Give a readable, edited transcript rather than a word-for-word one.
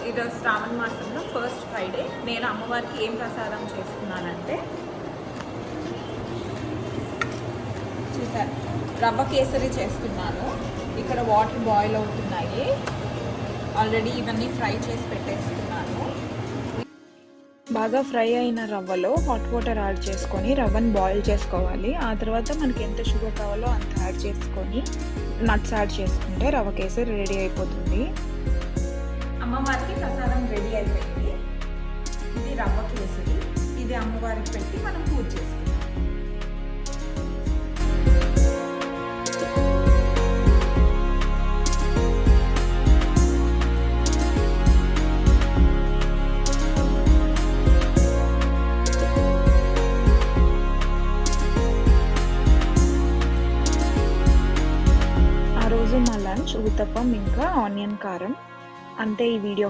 ఈరోజు శ్రావణ మాసంలో first Friday. నేను అమ్మవారికి ఏం ప్రసాదం చేస్తున్నానంటే చూసారు, రవ్వ కేసరి చేస్తున్నాను. ఇక్కడ వాటర్ బాయిల్ అవుతున్నాయి. ఆల్రెడీ ఇవన్నీ ఫ్రై చేసి పెట్టేస్తున్నాను. బాగా ఫ్రై అయిన రవ్వలో హాట్ వాటర్ యాడ్ చేసుకొని రవ్వని బాయిల్ చేసుకోవాలి. ఆ తర్వాత మనకి ఎంత షుగర్ కావాలో అంత యాడ్ చేసుకొని నట్స్ యాడ్ చేసుకుంటే రవ్వ కేసరి రెడీ అయిపోతుంది. అమ్మవారికి ప్రసాదం రెడీ అయిపోయింది. ఇది రవ్వ కేసరి. ఇది అమ్మవారికి పెట్టి మనం పూజ చేసుకుంటాం. ఆ రోజు మా లంచ్ ఉత్తప్పం ఇంకా ఆనియన్ కారం. అంతే ఈ వీడియో.